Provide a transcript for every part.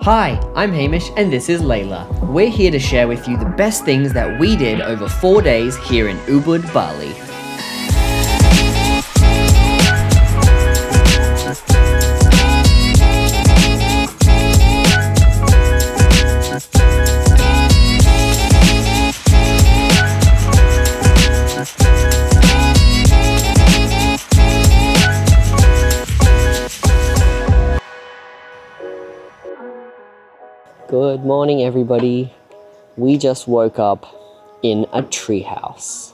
Hi, I'm Hamish and this is Layla. We're here to share with you the best things that we did over 4 days here in Ubud, Bali. Good morning, everybody. We just woke up in a treehouse.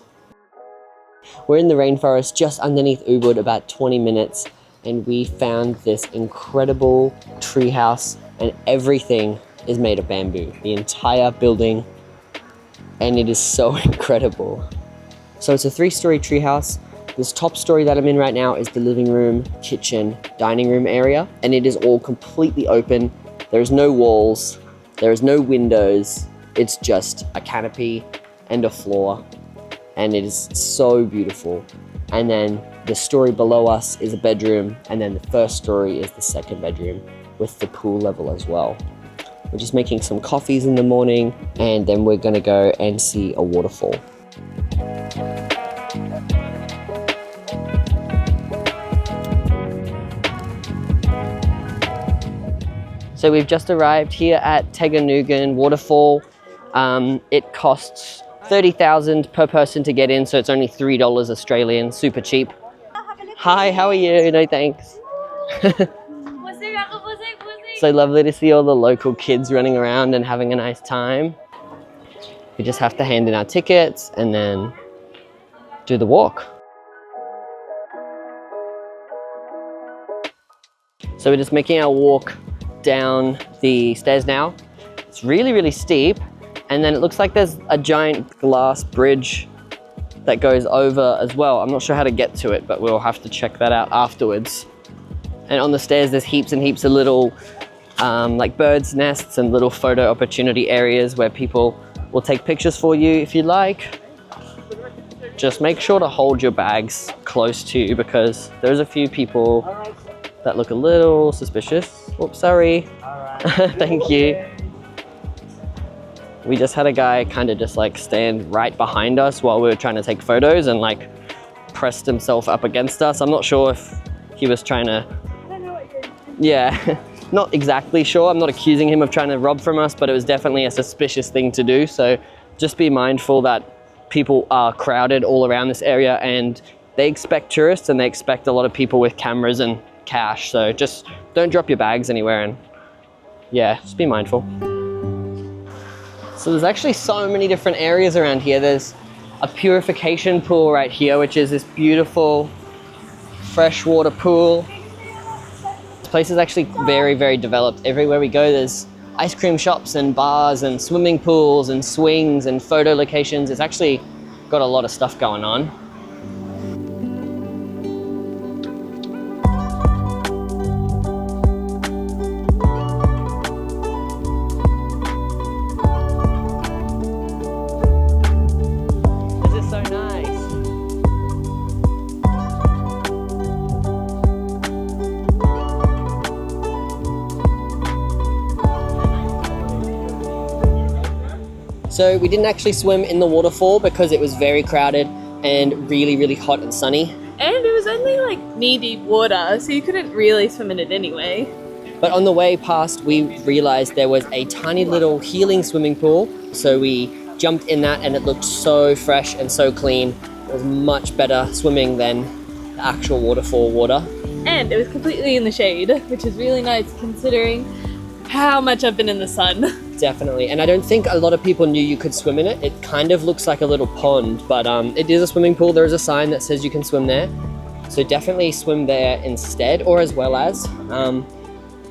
We're in the rainforest just underneath Ubud, about 20 minutes, and we found this incredible treehouse, and everything is made of bamboo. The entire building, and it is so incredible. So it's a 3-story treehouse. This top story that I'm in right now is the living room, kitchen, dining room area, and it is all completely open. There's no walls. There is no windows, it's just a canopy and a floor, and it is so beautiful. And then the story below us is a bedroom, and then the first story is the second bedroom with the pool level as well. We're just making some coffees in the morning, and then we're gonna go and see a waterfall. So we've just arrived here at Teganugan Waterfall. It costs 30,000 per person to get in, so it's only $3 Australian, super cheap. Hi, how are you? No thanks. So lovely to see all the local kids running around and having a nice time. We just have to hand in our tickets and then do the walk. So we're just making our walk down the stairs now. It's really, really steep, and then it looks like there's a giant glass bridge that goes over as well. I'm not sure how to get to it, but we'll have to check that out afterwards. And on the stairs there's heaps and heaps of little like birds' nests and little photo opportunity areas where people will take pictures for you if you like. Just make sure to hold your bags close to you because there's a few people that look a little suspicious. Oops, sorry. Thank you. We just had a guy kind of just like stand right behind us while we were trying to take photos and like pressed himself up against us. I'm not sure if he was trying to... I don't know what you're doing. Yeah, not exactly sure. I'm not accusing him of trying to rob from us, but it was definitely a suspicious thing to do. So just be mindful that people are crowded all around this area and they expect tourists and they expect a lot of people with cameras and cash, so just don't drop your bags anywhere and yeah, just be mindful. So there's actually so many different areas around here. There's a purification pool right here, which is this beautiful freshwater pool. This place is actually very, very developed. Everywhere we go there's ice cream shops and bars and swimming pools and swings and photo locations. It's actually got a lot of stuff going on. So we didn't actually swim in the waterfall because it was very crowded and really, really hot and sunny. And it was only like knee-deep water, so you couldn't really swim in it anyway. But on the way past, we realized there was a tiny little healing swimming pool. So we jumped in that and it looked so fresh and so clean. It was much better swimming than the actual waterfall water. And it was completely in the shade, which is really nice considering how much I've been in the sun. Definitely, and I don't think a lot of people knew you could swim in it. It kind of looks like a little pond, but it is a swimming pool. There is a sign that says you can swim there. So definitely swim there instead, or as well as.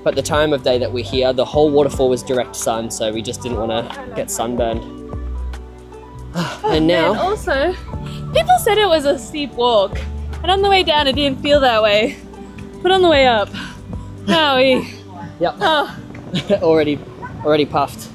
But the time of day that we're here, the whole waterfall was direct sun, so we just didn't want to get sunburned. And now... And also, people said it was a steep walk, and on the way down it didn't feel that way. But on the way up, Howie. Yep. Oh. already puffed.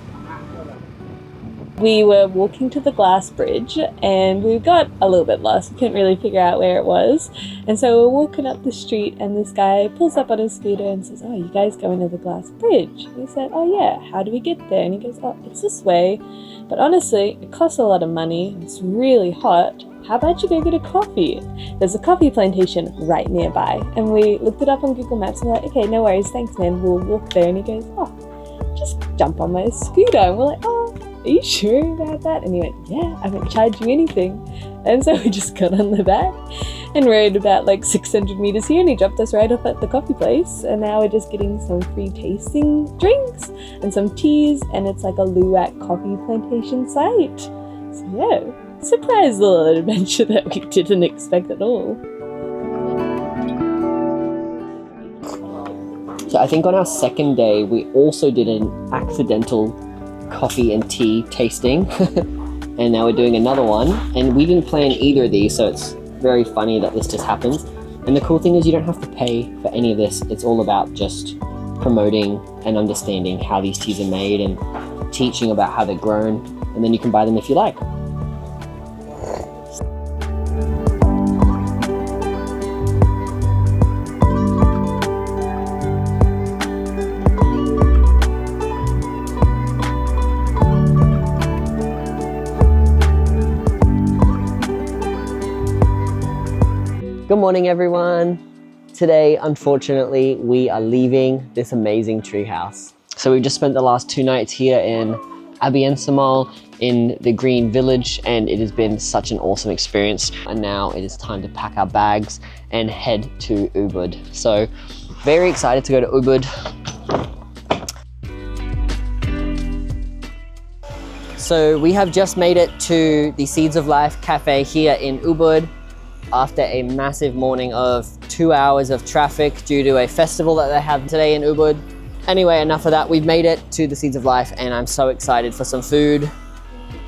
We were walking to the glass bridge and we got a little bit lost. We couldn't really figure out where it was. And so we're walking up the street and this guy pulls up on his scooter and says, "Oh, you guys going to the glass bridge?" And we said, "Oh yeah, how do we get there?" And he goes, "Oh, it's this way. But honestly, it costs a lot of money. It's really hot. How about you go get a coffee? There's a coffee plantation right nearby." And we looked it up on Google Maps and we're like, "Okay, no worries, thanks man, we'll walk there." And he goes, "Oh, just jump on my scooter." And we're like, "Oh, are you sure about that?" And he went, "Yeah, I won't charge you anything." And so we just got on the back and rode about like 600 meters here and he dropped us right off at the coffee place. And now we're just getting some free tasting drinks and some teas, and it's like a luwak coffee plantation site. So yeah, surprise little adventure that we didn't expect at all. So I think on our second day, we also did an accidental coffee and tea tasting. And now we're doing another one. And we didn't plan either of these, so it's very funny that this just happens. And the cool thing is you don't have to pay for any of this. It's all about just promoting and understanding how these teas are made and teaching about how they're grown. And then you can buy them if you like. Good morning, everyone. Today, unfortunately, we are leaving this amazing treehouse. So we've just spent the last 2 nights here in Abiensamal in the Green Village, and it has been such an awesome experience. And now it is time to pack our bags and head to Ubud. So very excited to go to Ubud. So we have just made it to the Seeds of Life Cafe here in Ubud, after a massive morning of 2 hours of traffic due to a festival that they have today in Ubud. Anyway, enough of that. We've made it to the Seeds of Life and I'm so excited for some food.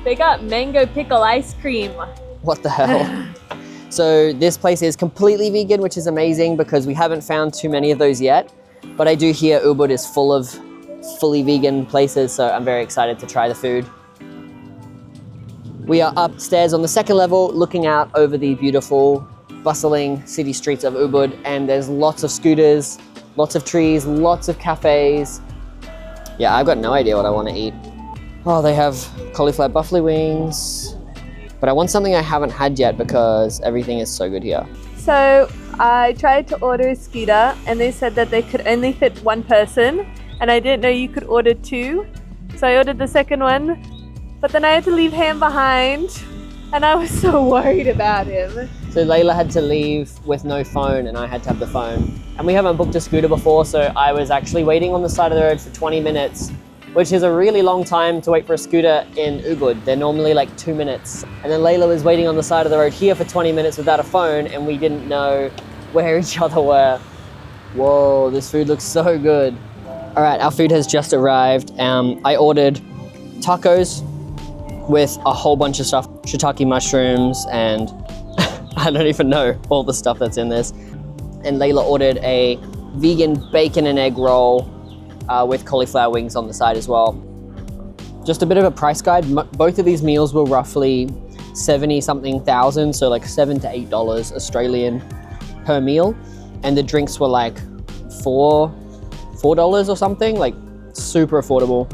They got mango pickle ice cream. What the hell? So this place is completely vegan, which is amazing because we haven't found too many of those yet. But I do hear Ubud is full of fully vegan places, so I'm very excited to try the food. We are upstairs on the 2nd level looking out over the beautiful, bustling city streets of Ubud, and there's lots of scooters, lots of trees, lots of cafes. Yeah, I've got no idea what I want to eat. Oh, they have cauliflower buffalo wings, but I want something I haven't had yet because everything is so good here. So I tried to order a scooter and they said that they could only fit 1 person, and I didn't know you could order 2. So I ordered the second one. But then I had to leave Ham behind, and I was so worried about him. So Layla had to leave with no phone, and I had to have the phone. And we haven't booked a scooter before, so I was actually waiting on the side of the road for 20 minutes, which is a really long time to wait for a scooter in Ubud. They're normally like 2 minutes. And then Layla was waiting on the side of the road here for 20 minutes without a phone, and we didn't know where each other were. Whoa, this food looks so good. All right, our food has just arrived. I ordered tacos with a whole bunch of stuff, shiitake mushrooms, and I don't even know all the stuff that's in this. And Layla ordered a vegan bacon and egg roll with cauliflower wings on the side as well. Just a bit of a price guide. Both of these meals were roughly 70-something thousand, so like $7 to $8 Australian per meal. And the drinks were like $4 or something, like super affordable.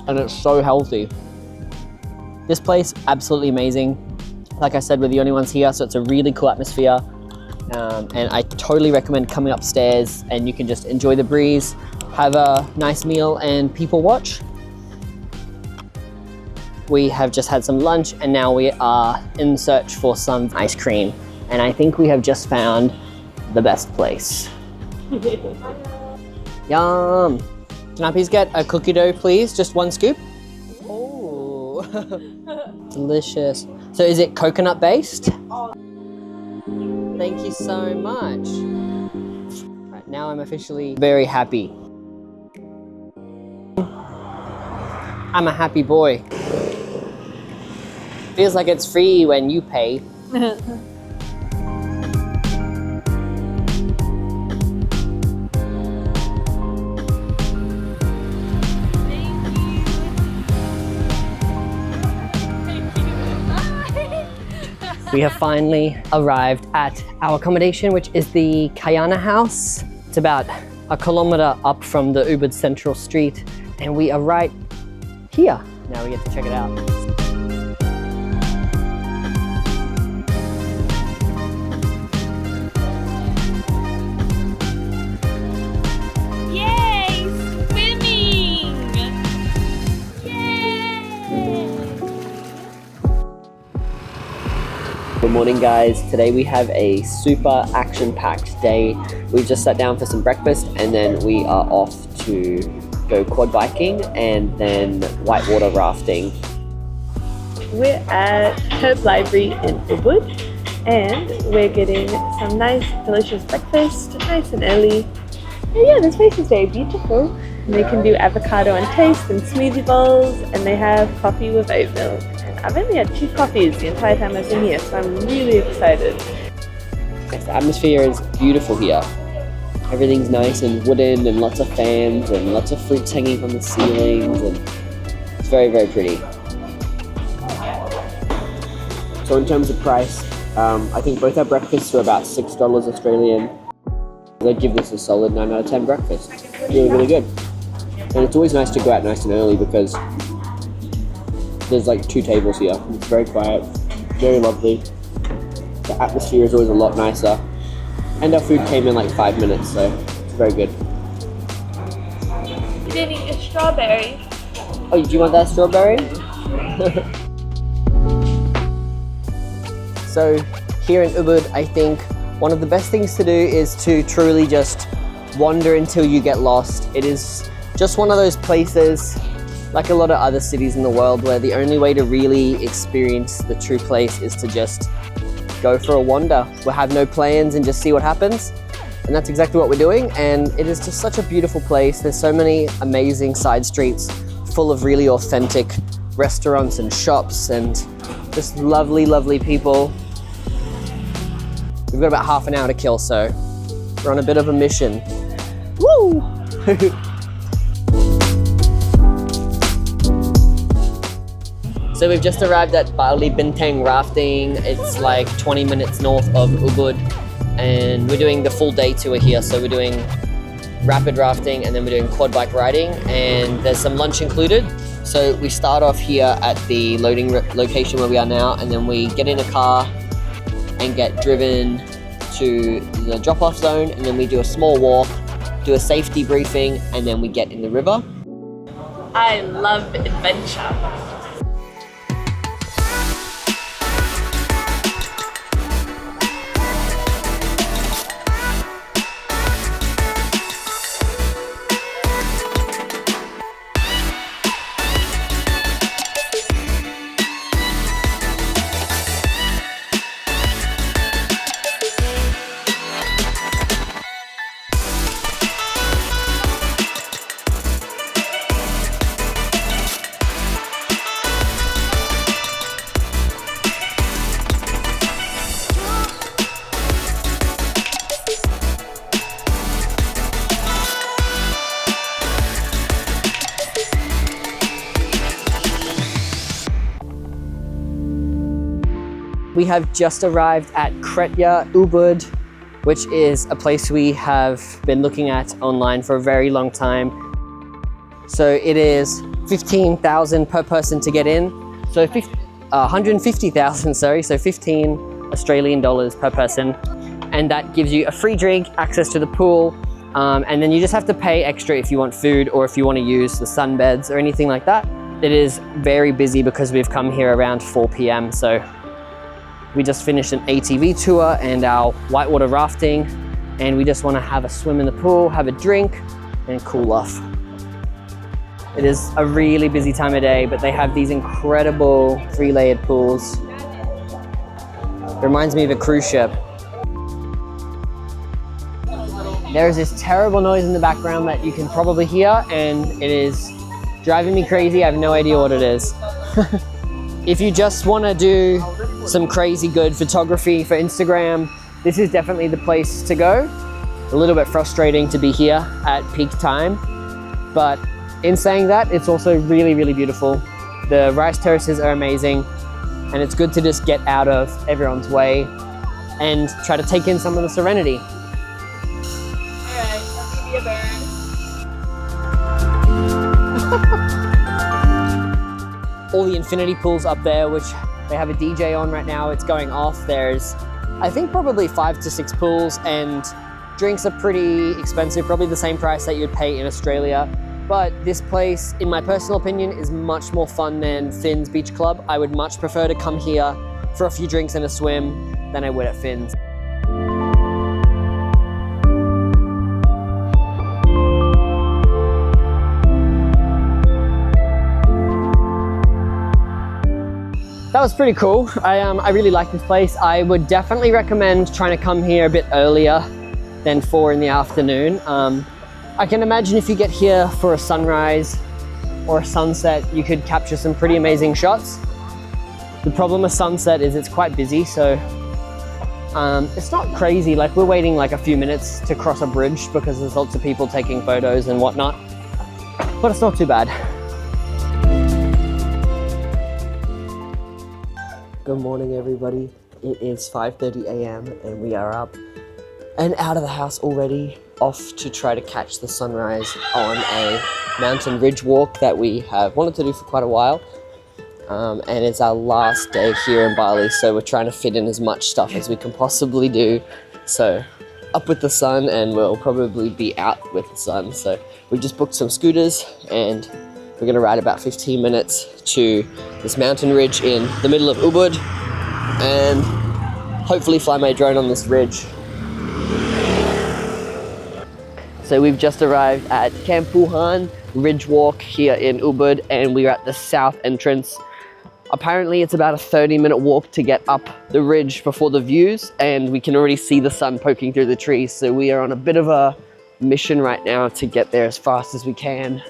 And it's so healthy. This place, absolutely amazing. Like I said, we're the only ones here, so it's a really cool atmosphere. And I totally recommend coming upstairs and you can just enjoy the breeze, have a nice meal and people watch. We have just had some lunch and now we are in search for some ice cream. And I think we have just found the best place. Yum. Can I please get a cookie dough, please? Just 1 scoop. Delicious. So is it coconut based? Thank you so much. Right, now I'm officially very happy. I'm a happy boy. Feels like it's free when you pay. We have finally arrived at our accommodation, which is the Kayana house. It's about a kilometer up from the Ubud Central Street, and we are right here. Now we get to check it out. Good morning, guys. Today we have a super action-packed day. We've just sat down for some breakfast and then we are off to go quad biking and then whitewater rafting. We're at Herb Library in Ubud and we're getting some nice delicious breakfast, nice and early. And yeah, this place is very beautiful. And they can do avocado on toast and smoothie bowls, and they have coffee with oat milk. I've only had 2 coffees the entire time I've been here, so I'm really excited. Yes, the atmosphere is beautiful here. Everything's nice and wooden and lots of fans and lots of fruits hanging from the ceilings, and it's very, very pretty. So in terms of price, I think both our breakfasts are about $6 Australian. I'd give this a solid 9 out of 10 breakfast. Really, really good. And it's always nice to go out nice and early because there's like 2 tables here. It's very quiet, very lovely. The atmosphere is always a lot nicer. And our food came in like 5 minutes, so it's very good. You didn't eat a strawberry. Oh, do you want that strawberry? So here in Ubud, I think one of the best things to do is to truly just wander until you get lost. It is just one of those places, like a lot of other cities in the world, where the only way to really experience the true place is to just go for a wander. We'll have no plans and just see what happens. And that's exactly what we're doing. And it is just such a beautiful place. There's so many amazing side streets full of really authentic restaurants and shops and just lovely, lovely people. We've got about half an hour to kill, so we're on a bit of a mission. Woo! So we've just arrived at Bali Bintang rafting. It's like 20 minutes north of Ubud, and we're doing the full day tour here. So we're doing rapid rafting and then we're doing quad bike riding, and there's some lunch included. So we start off here at the loading location where we are now, and then we get in a car and get driven to the drop-off zone, and then we do a small walk, do a safety briefing, and then we get in the river. I love adventure. We have just arrived at Kretya, Ubud, which is a place we have been looking at online for a very long time. So it is 15,000 per person to get in. So 150,000, sorry, so 15 Australian dollars per person. And that gives you a free drink, access to the pool, and then you just have to pay extra if you want food or if you want to use the sunbeds or anything like that. It is very busy because we've come here around 4 p.m. So we just finished an ATV tour and our whitewater rafting, and we just want to have a swim in the pool, have a drink, and cool off. It is a really busy time of day, but they have these incredible 3-layered pools. It reminds me of a cruise ship. There is this terrible noise in the background that you can probably hear, and it is driving me crazy. I have no idea what it is. If you just want to do some crazy good photography for Instagram, this is definitely the place to go. A little bit frustrating to be here at peak time, but in saying that, it's also really, really beautiful. The rice terraces are amazing. and it's good to just get out of everyone's way and try to take in some of the serenity. Alright, I'll give you a bird. All the infinity pools up there, which they have a DJ on right now, it's going off. There's, I think, probably 5 to 6 pools, and drinks are pretty expensive, probably the same price that you'd pay in Australia. But this place, in my personal opinion, is much more fun than Finn's Beach Club. I would much prefer to come here for a few drinks and a swim than I would at Finn's. That was pretty cool. I really like this place. I would definitely recommend trying to come here a bit earlier than 4 in the afternoon. I can imagine if you get here for a sunrise or a sunset, you could capture some pretty amazing shots. The problem with sunset is it's quite busy, so it's not crazy. Like, we're waiting like a few minutes to cross a bridge because there's lots of people taking photos and whatnot, but it's not too bad. Good morning, everybody. It is 5:30 a.m. and we are up and out of the house already, off to try to catch the sunrise on a mountain ridge walk that we have wanted to do for quite a while. And it's our last day here in Bali, so we're trying to fit in as much stuff as we can possibly do. So up with the sun, and we'll probably be out with the sun. So we just booked some scooters and we're gonna ride about 15 minutes to this mountain ridge in the middle of Ubud and hopefully fly my drone on this ridge. So we've just arrived at Kampuhan Ridge Walk here in Ubud, and we're at the south entrance. Apparently it's about a 30-minute walk to get up the ridge before the views, and we can already see the sun poking through the trees. So we are on a bit of a mission right now to get there as fast as we can.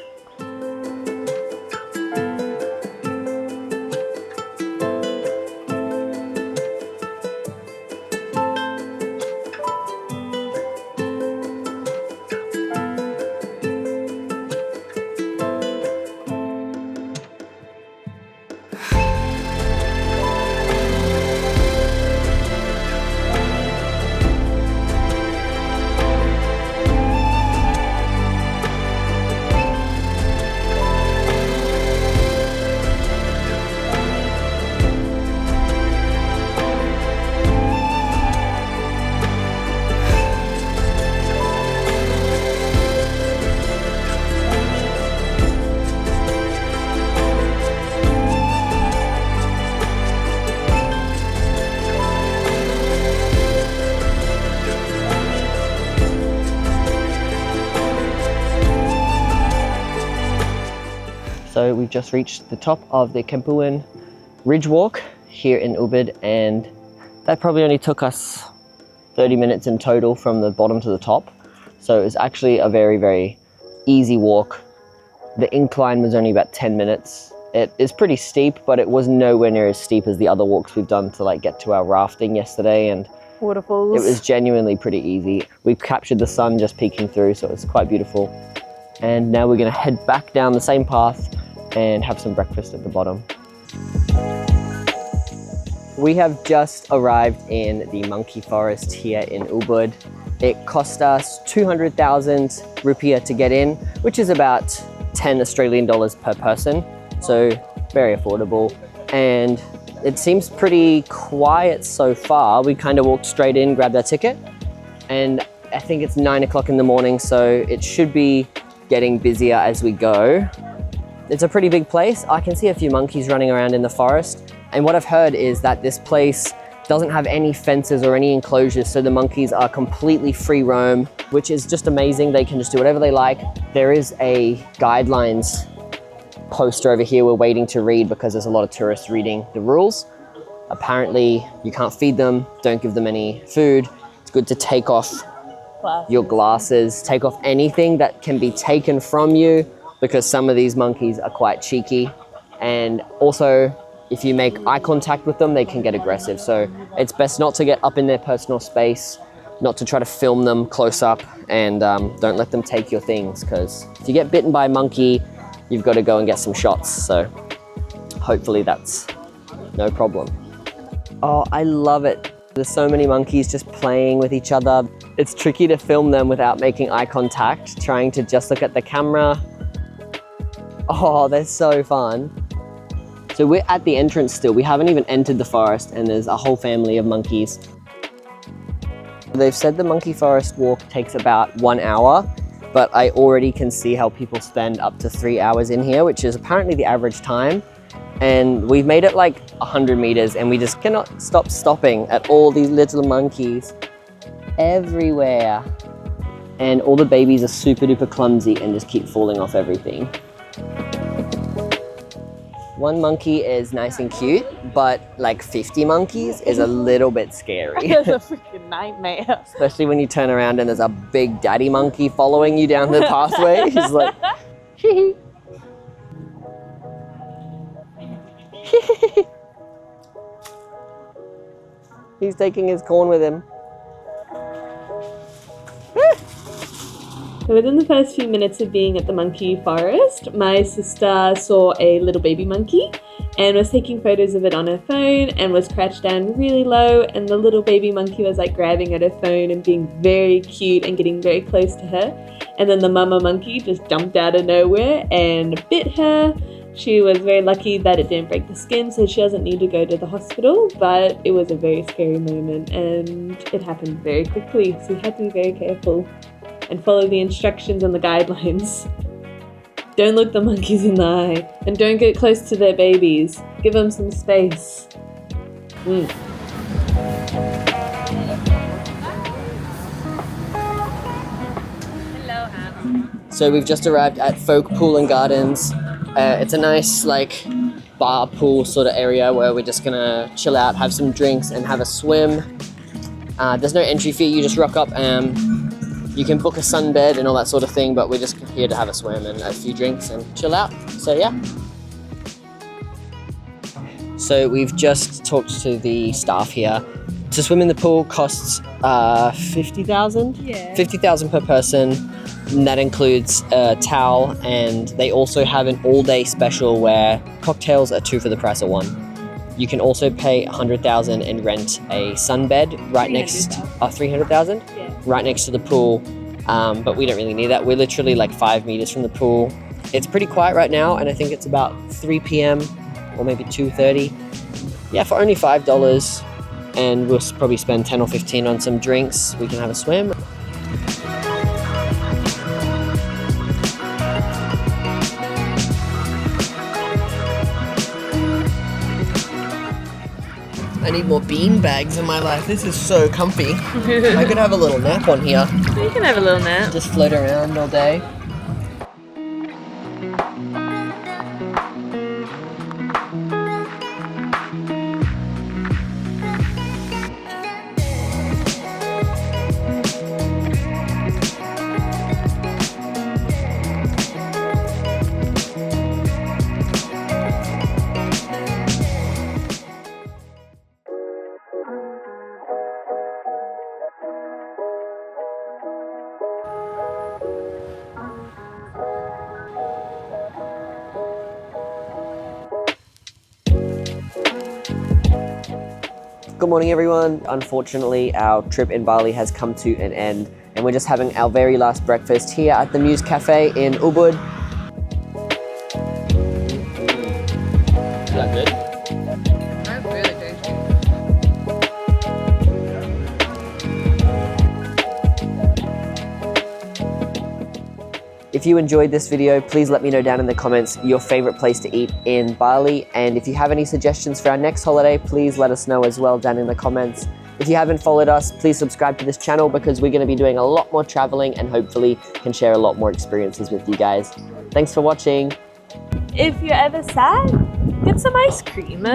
So we've just reached the top of the Kampuhan Ridge Walk here in Ubud, and that probably only took us 30 minutes in total from the bottom to the top. So it's actually a very, very easy walk. The incline was only about 10 minutes. It is pretty steep, but it was nowhere near as steep as the other walks we've done to like get to our rafting yesterday, and Waterfalls. it was genuinely pretty easy. We captured the sun just peeking through, so it's quite beautiful. And now we're gonna head back down the same path and have some breakfast at the bottom. We have just arrived in the monkey forest here in Ubud. It cost us 200,000 rupiah to get in, which is about 10 Australian dollars per person. So very affordable. And it seems pretty quiet so far. We kind of walked straight in, grabbed our ticket, and I think it's 9 o'clock in the morning, so it should be getting busier as we go. It's a pretty big place. I can see a few monkeys running around in the forest. And what I've heard is that this place doesn't have any fences or any enclosures, so the monkeys are completely free roam, which is just amazing. They can just do whatever they like. There is a guidelines poster over here we're waiting to read because there's a lot of tourists reading the rules. Apparently, you can't feed them, don't give them any food. It's good to take off your glasses, take off anything that can be taken from you, because some of these monkeys are quite cheeky. And also, if you make eye contact with them, they can get aggressive. So it's best not to get up in their personal space, not to try to film them close up, and don't let them take your things, because if you get bitten by a monkey, you've got to go and get some shots. So hopefully that's no problem. Oh, I love it. There's so many monkeys just playing with each other. It's tricky to film them without making eye contact, trying to just look at the camera. Oh, they're so fun. So we're at the entrance still. We haven't even entered the forest and there's a whole family of monkeys. They've said the monkey forest walk takes about 1 hour, but I already can see how people spend up to 3 hours in here, which is apparently the average time. And we've made it like 100 meters and we just cannot stop stopping at all these little monkeys everywhere. And all the babies are super duper clumsy and just keep falling off everything. One monkey is nice and cute, but like 50 monkeys is a little bit scary. That's a freaking nightmare. Especially when you turn around and there's a big daddy monkey following you down the pathway. He's like, hee hee. He's taking his corn with him. So within the first few minutes of being at the monkey forest, my sister saw a little baby monkey and was taking photos of it on her phone and was crouched down really low, and the little baby monkey was like grabbing at her phone and being very cute and getting very close to her. And then the mama monkey just jumped out of nowhere and bit her. She was very lucky that it didn't break the skin, so she doesn't need to go to the hospital, but it was a very scary moment and it happened very quickly, so you had to be very careful and follow the instructions and the guidelines. Don't look the monkeys in the eye and don't get close to their babies. Give them some space. So we've just arrived at Folk Pool and Gardens. It's a nice like bar pool sort of area where we're just gonna chill out, have some drinks and have a swim. There's no entry fee, you just rock up. You can book a sunbed and all that sort of thing, but we're just here to have a swim and a few drinks and chill out. So yeah. So we've just talked to the staff here. To swim in the pool costs 50,000? Yeah. 50,000 per person. And that includes a towel, and they also have an all-day special where cocktails are 2 for the price of 1. You can also pay 100,000 and rent a sunbed right next, 300,000, Yeah. right next to the pool. But we don't really need that. We're literally like 5 meters from the pool. It's pretty quiet right now, and I think it's about 3 p.m. or maybe 2:30. Yeah, for only $5, and we'll probably spend 10 or 15 on some drinks. We can have a swim. I need more bean bags in my life. This is so comfy. I could have a little nap on here. You can have a little nap. Just float around all day. Good morning everyone. Unfortunately, our trip in Bali has come to an end and we're just having our very last breakfast here at the Mews Cafe in Ubud. Is that good? That's really tasty. If you enjoyed this video, please let me know down in the comments your favorite place to eat in Bali. And if you have any suggestions for our next holiday, please let us know as well down in the comments. If you haven't followed us, please subscribe to this channel because we're going to be doing a lot more traveling and hopefully can share a lot more experiences with you guys. Thanks for watching. If you're ever sad, get some ice cream.